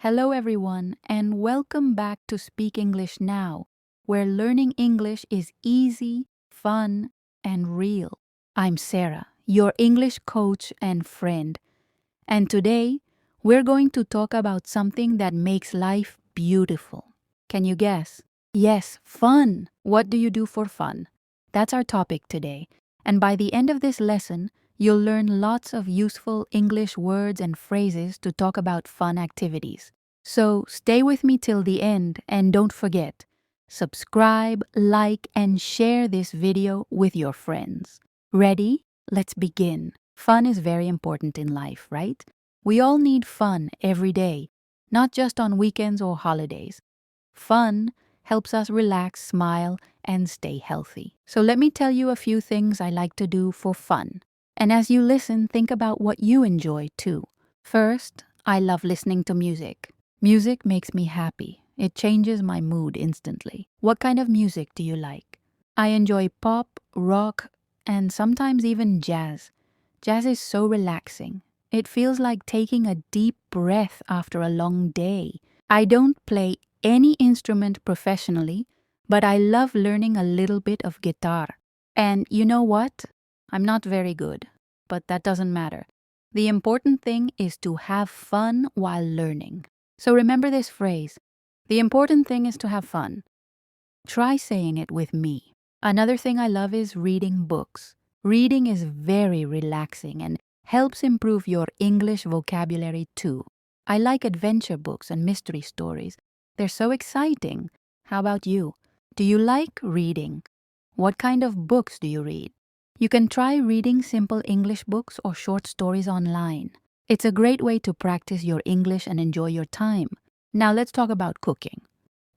Hello, everyone, and welcome back to Speak English Now, where learning English is easy, fun, and real. I'm Sarah, your English coach and friend, and today we're going to talk about something that makes life beautiful. Can you guess? Yes, fun. What do you do for fun? That's our topic today, and by the end of this lesson, you'll learn lots of useful English words and phrases to talk about fun activities. So stay with me till the end and don't forget, subscribe, like, and share this video with your friends. Ready? Let's begin. Fun is very important in life, right? We all need fun every day, not just on weekends or holidays. Fun helps us relax, smile, and stay healthy. So let me tell you a few things I like to do for fun. And as you listen, think about what you enjoy too. First, I love listening to music. Music makes me happy. It changes my mood instantly. What kind of music do you like? I enjoy pop, rock, and sometimes even jazz. Jazz is so relaxing. It feels like taking a deep breath after a long day. I don't play any instrument professionally, but I love learning a little bit of guitar. And you know what? I'm not very good, but that doesn't matter. The important thing is to have fun while learning. So remember this phrase. The important thing is to have fun. Try saying it with me. Another thing I love is reading books. Reading is very relaxing and helps improve your English vocabulary too. I like adventure books and mystery stories. They're so exciting. How about you? Do you like reading? What kind of books do you read? You can try reading simple English books or short stories online. It's a great way to practice your English and enjoy your time. Now let's talk about cooking.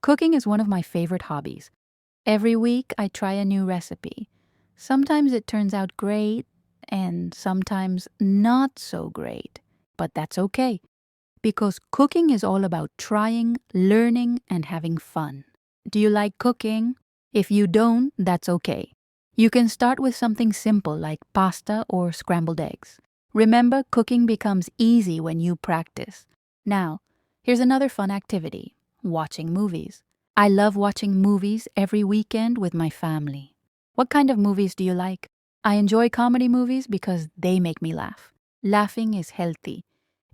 Cooking is one of my favorite hobbies. Every week I try a new recipe. Sometimes it turns out great and sometimes not so great. But that's okay, because cooking is all about trying, learning, and having fun. Do you like cooking? If you don't, that's okay. You can start with something simple like pasta or scrambled eggs. Remember, cooking becomes easy when you practice. Now, here's another fun activity: watching movies. I love watching movies every weekend with my family. What kind of movies do you like? I enjoy comedy movies because they make me laugh. Laughing is healthy.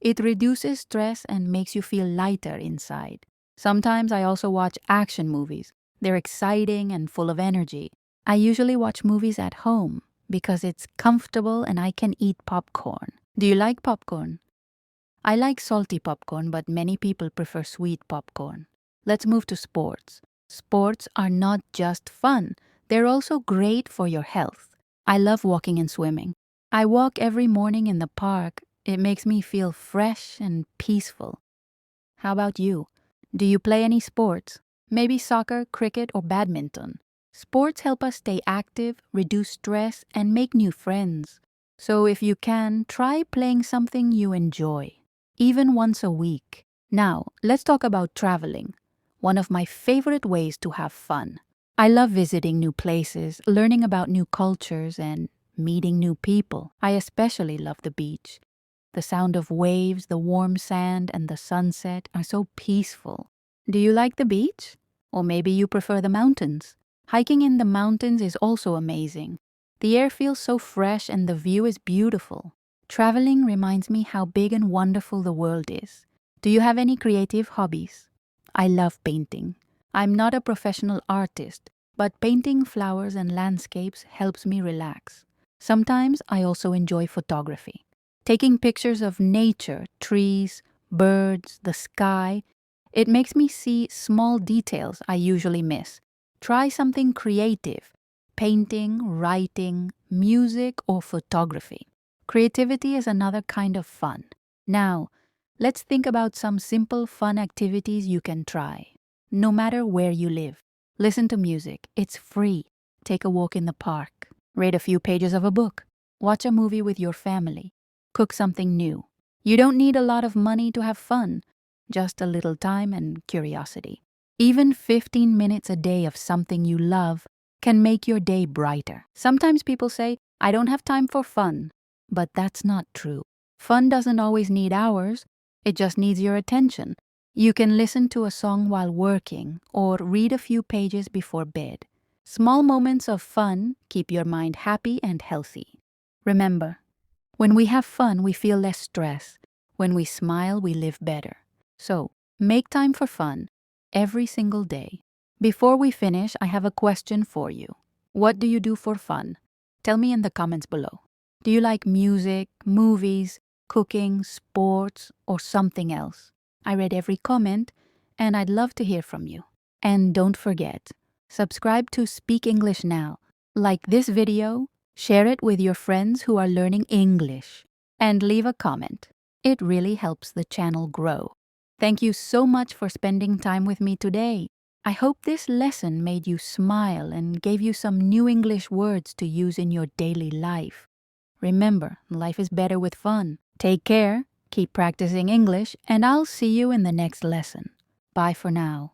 It reduces stress and makes you feel lighter inside. Sometimes I also watch action movies. They're exciting and full of energy. I usually watch movies at home because it's comfortable and I can eat popcorn. Do you like popcorn? I like salty popcorn, but many people prefer sweet popcorn. Let's move to sports. Sports are not just fun, they're also great for your health. I love walking and swimming. I walk every morning in the park. It makes me feel fresh and peaceful. How about you? Do you play any sports? Maybe soccer, cricket, or badminton. Sports help us stay active, reduce stress, and make new friends. So if you can, try playing something you enjoy, even once a week. Now, let's talk about traveling, one of my favorite ways to have fun. I love visiting new places, learning about new cultures, and meeting new people. I especially love the beach. The sound of waves, the warm sand, and the sunset are so peaceful. Do you like the beach? Or maybe you prefer the mountains? Hiking in the mountains is also amazing. The air feels so fresh and the view is beautiful. Traveling reminds me how big and wonderful the world is. Do you have any creative hobbies? I love painting. I'm not a professional artist, but painting flowers and landscapes helps me relax. Sometimes I also enjoy photography. Taking pictures of nature, trees, birds, the sky, it makes me see small details I usually miss. Try something creative: painting, writing, music, or photography. Creativity is another kind of fun. Now, let's think about some simple fun activities you can try, no matter where you live. Listen to music, it's free. Take a walk in the park. Read a few pages of a book. Watch a movie with your family. Cook something new. You don't need a lot of money to have fun, just a little time and curiosity. Even 15 minutes a day of something you love can make your day brighter. Sometimes people say, I don't have time for fun, but that's not true. Fun doesn't always need hours, it just needs your attention. You can listen to a song while working or read a few pages before bed. Small moments of fun keep your mind happy and healthy. Remember, when we have fun, we feel less stress. When we smile, we live better. So, make time for fun every single day. Before we finish, I have a question for you. What do you do for fun? Tell me in the comments below. Do you like music, movies, cooking, sports, or something else? I read every comment, and I'd love to hear from you. And don't forget, subscribe to Speak English Now. Like this video, share it with your friends who are learning English, and leave a comment. It really helps the channel grow. Thank you so much for spending time with me today. I hope this lesson made you smile and gave you some new English words to use in your daily life. Remember, life is better with fun. Take care, keep practicing English, and I'll see you in the next lesson. Bye for now.